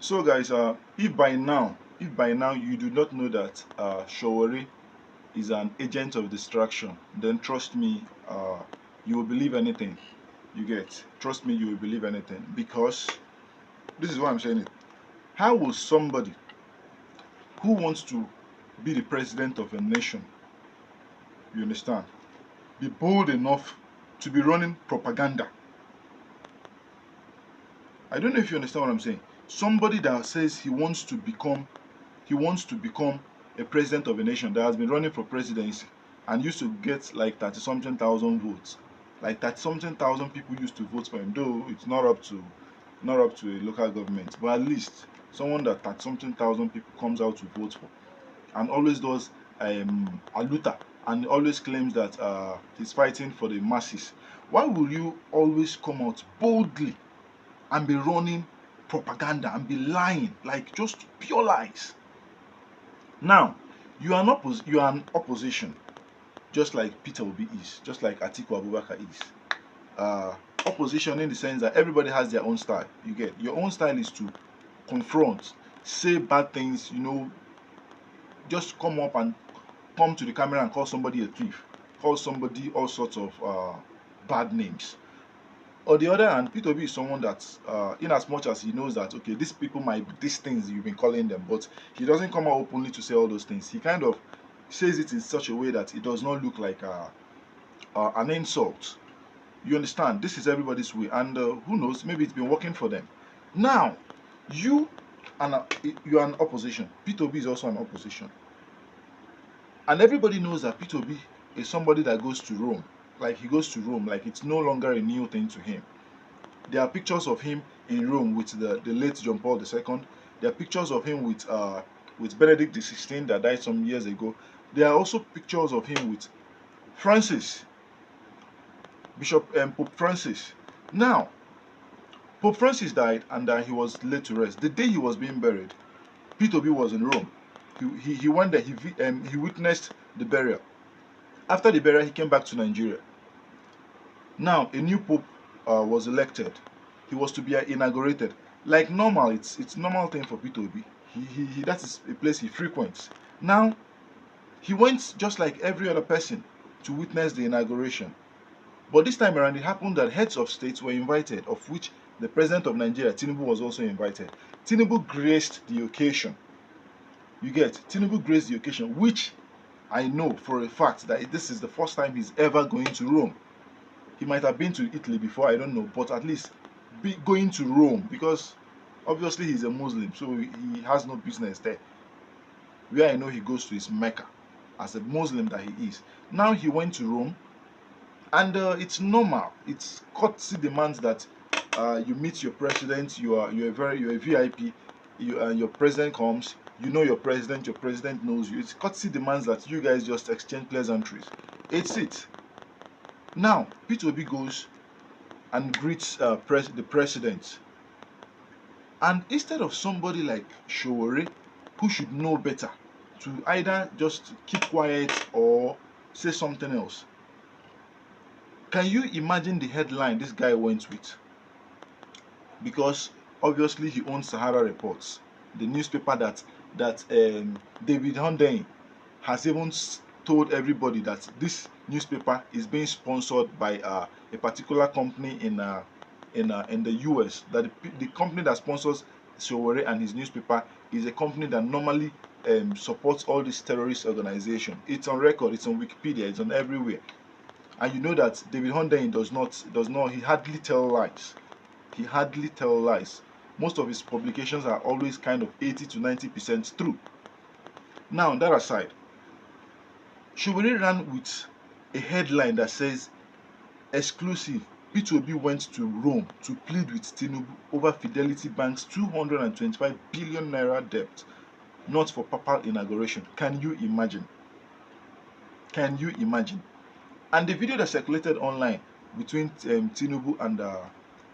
So guys, if by now you do not know that Sowore is an agent of distraction, then trust me, you will believe anything you get. Trust me, you will believe anything, because this is why I'm saying it. How will somebody who wants to be the president of a nation, you understand, be bold enough to be running propaganda? I don't know if you understand what I'm saying. Somebody that says he wants to become a president of a nation, that has been running for presidency and used to get like 30 something thousand votes. Like 30 something thousand people used to vote for him, though it's not up to a local government, but at least someone that 30 something thousand people comes out to vote for, and always does aluta, and always claims that he's fighting for the masses. Why will you always come out boldly and be running propaganda and be lying, like just pure lies? Now, you are an opposition, just like Peter Obi is, just like Atiku Abubakar is. Opposition in the sense that everybody has their own style. You get your own style is to confront, say bad things, just come up and come to the camera and call somebody a thief, call somebody all sorts of bad names. On the other hand, Peter Obi is someone that, in as much as he knows that, okay, these people might be these things you've been calling them, but he doesn't come out openly to say all those things. He kind of says it in such a way that it does not look like an insult. You understand? This is everybody's way, and who knows? Maybe it's been working for them. Now, you and you are an opposition. Peter Obi is also an opposition, and everybody knows that Peter Obi is somebody that goes to Rome. Like he goes to Rome, like it's no longer a new thing to him. There are pictures of him in Rome with the late John Paul II. There are pictures of him with Benedict XVI that died some years ago. There are also pictures of him with Francis, Pope Francis. Now, Pope Francis died, and he was laid to rest. The day he was being buried, Peter Obi was in Rome. He went there. He witnessed the burial. After the burial, he came back to Nigeria. Now, a new pope was elected. He was to be inaugurated. Like normal, it's normal thing for Peter Obi. That is a place he frequents. Now, he went just like every other person to witness the inauguration. But this time around, it happened that heads of states were invited, of which the president of Nigeria, Tinubu, was also invited. Tinubu graced the occasion. You get Tinubu graced the occasion, which I know for a fact that this is the first time he's ever going to Rome. He might have been to Italy before, I don't know, but at least going to Rome, because obviously he's a Muslim, so he has no business there. Where I know he goes to is Mecca, as a Muslim that he is. Now he went to Rome, and it's normal. It's courtesy demands that you meet your president. You're a VIP. Your president comes. You know your president. Your president knows you. It's courtesy demands that you guys just exchange pleasantries. It's it. Now Peter Obi goes and greets the president. And instead of somebody like Sowore, who should know better, to either just keep quiet or say something else, can you imagine the headline this guy went with? Because obviously he owns Sahara Reports, the newspaper that David Hundeyin has even told everybody that this newspaper is being sponsored by a particular company in the US. That the company that sponsors Sowore and his newspaper is a company that normally supports all these terrorist organizations. It's on record. It's on Wikipedia. It's on everywhere. And you know that David Hundeyin does not. He hardly tell lies. He hardly tell lies. Most of his publications are always kind of 80 to 90% true. Now, that aside, Sowore ran with a headline that says, exclusive, Peter Obi went to Rome to plead with Tinubu over Fidelity Bank's 225 billion naira debt, not for papal inauguration. Can you imagine? Can you imagine? And the video that circulated online between Tinubu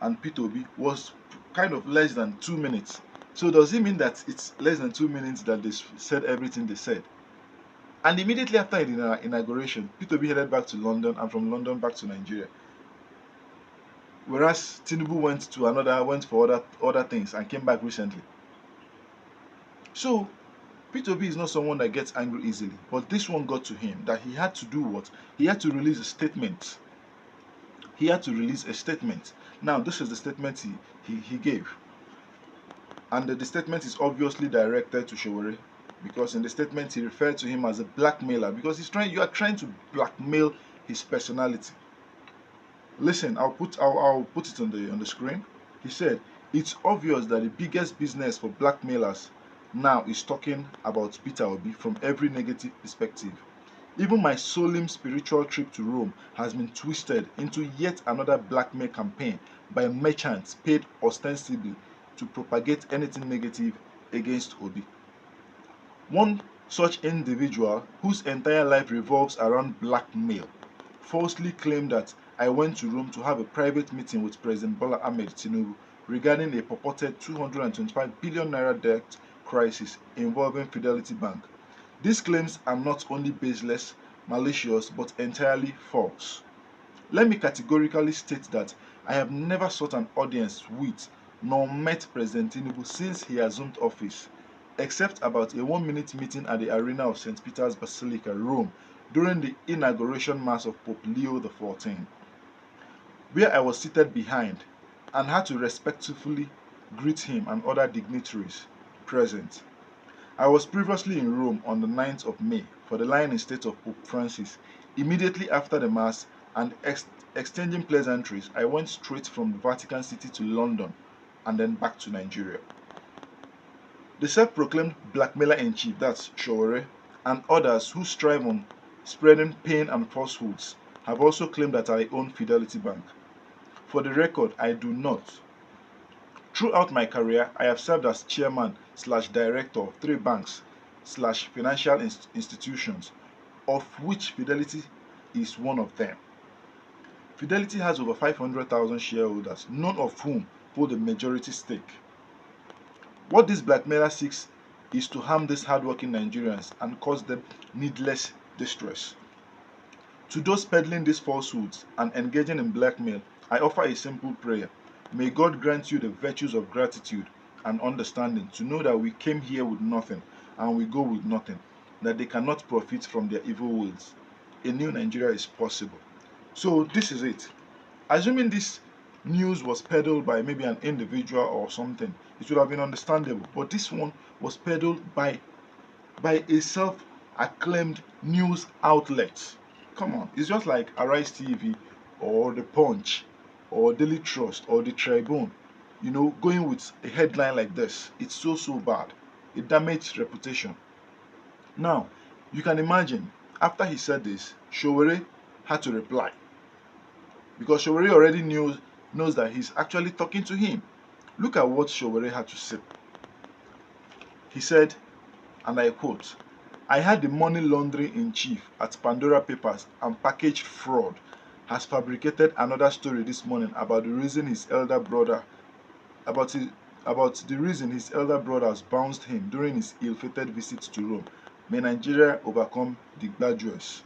and Peter Obi was kind of less than 2 minutes. So does it mean that it's less than 2 minutes that they said everything they said? And immediately after the inauguration, Peter Obi headed back to London, and from London back to Nigeria. Whereas Tinubu went for other things and came back recently. So P2B is not someone that gets angry easily, but this one got to him that he had to do what? He had to release a statement. He had to release a statement. Now, this is the statement he gave. And the statement is obviously directed to Sowore, because in the statement he referred to him as a blackmailer, because you are trying to blackmail his personality. Listen, I'll put it on the screen. He said, "It's obvious that the biggest business for blackmailers now is talking about Peter Obi from every negative perspective. Even my solemn spiritual trip to Rome has been twisted into yet another blackmail campaign by merchants paid ostensibly to propagate anything negative against Obi. One such individual, whose entire life revolves around blackmail, falsely claimed that I went to Rome to have a private meeting with President Bola Ahmed Tinubu regarding a purported 225 billion naira debt crisis involving Fidelity Bank. These claims are not only baseless, malicious, but entirely false. Let me categorically state that I have never sought an audience with nor met President Tinubu since he assumed office, except about a 1-minute meeting at the arena of St. Peter's Basilica, Rome, during the inauguration mass of Pope Leo XIV, where I was seated behind and had to respectfully greet him and other dignitaries present. I was previously in Rome on the 9th of May for the lying-in state of Pope Francis. Immediately after the Mass and exchanging pleasantries, I went straight from the Vatican City to London and then back to Nigeria." The self-proclaimed blackmailer-in-chief, that's Sowore, and others who strive on spreading pain and falsehoods have also claimed that I own Fidelity Bank. For the record, I do not. Throughout my career, I have served as chairman/director of 3 banks/financial institutions, of which Fidelity is one of them. Fidelity has over 500,000 shareholders, none of whom hold a majority stake. What this blackmailer seeks is to harm these hardworking Nigerians and cause them needless distress. To those peddling these falsehoods and engaging in blackmail, I offer a simple prayer. May God grant you the virtues of gratitude and understanding to know that we came here with nothing and we go with nothing, that they cannot profit from their evil wills. A new Nigeria is possible. So this is it. Assuming this news was peddled by maybe an individual or something, it would have been understandable. But this one was peddled by a self-acclaimed news outlet. Come on, it's just like Arise TV or The Punch or Daily Trust or The Tribune, going with a headline like this. It's so bad. It damaged reputation. Now, you can imagine, after he said this, Sowore had to reply, because Sowore already knows that he's actually talking to him. Look at what Sowore had to say. He said, and I quote, "I heard the money laundering in chief at Pandora Papers and Packaged Fraud has fabricated another story this morning about the reason his elder brother has bounced him during his ill-fated visit to Rome. May Nigeria overcome the graduates."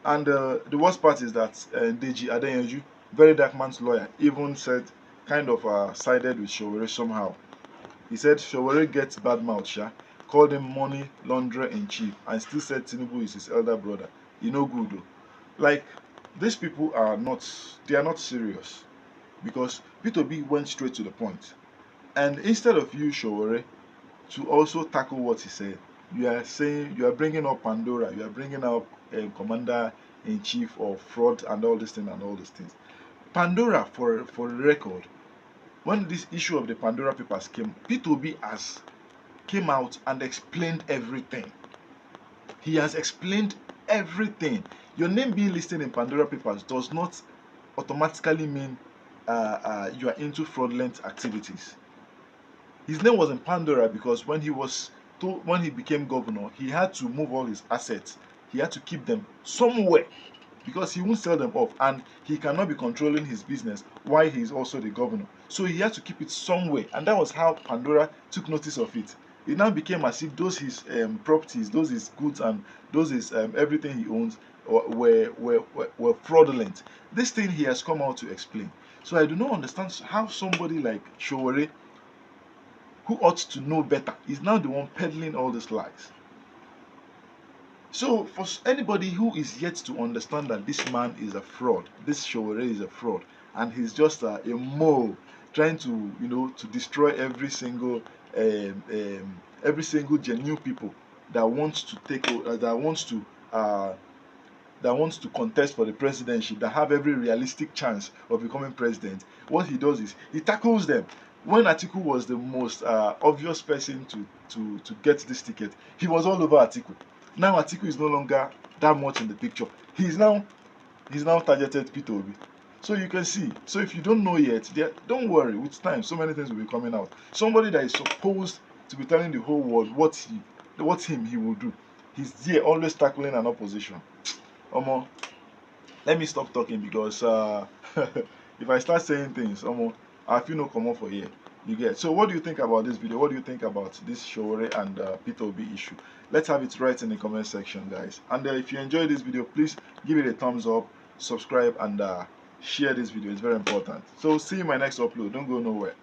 And the worst part is that Deji Adeyanju, very dark man's lawyer, even said, kind of sided with Sowore somehow. He said Sowore gets bad mouth, called him money launderer in chief, and still said Tinubu is his elder brother. Good though. Like, these people are not serious, because P2B went straight to the point. And instead of you, Sowore, to also tackle what he said, you are bringing up Pandora, you are bringing up commander-in-chief of fraud and all these things. Pandora, for the record, when this issue of the Pandora Papers came, P2B came out and explained everything. He has explained everything. Your name being listed in Pandora Papers does not automatically mean you are into fraudulent activities. His name was in Pandora because when he became governor, he had to move all his assets. He had to keep them somewhere, because he won't sell them off, and he cannot be controlling his business while he is also the governor. So he had to keep it somewhere, and that was how Pandora took notice of it. It now became as if those his properties, those his goods, and those his everything he owns were fraudulent. This thing he has come out to explain. So I do not understand how somebody like Sowore who ought to know better, is now the one peddling all these lies. So for anybody who is yet to understand that this man is a fraud, this Sowore is a fraud, and he's just a mole trying to, to destroy every single genuine people that wants to uh, that wants to contest for the presidency, that have every realistic chance of becoming president. What he does is he tackles them. When Atiku was the most obvious person to get this ticket, he was all over Atiku. Now Atiku is no longer that much in the picture. He's now targeted Peter Obi. So you can see. So if you don't know yet, don't worry. With time, so many things will be coming out. Somebody that is supposed to be telling the whole world what he will do. He's there always tackling an opposition. Omo, let me stop talking because if I start saying things, Omo, I feel no come for here. You get. So what do you think about this video? What do you think about this Sowore and Peter Obi issue? Let's have it right in the comment section, guys. And if you enjoyed this video, please give it a thumbs up, subscribe, and share this video. It's very important. So see you in my next upload. Don't go nowhere.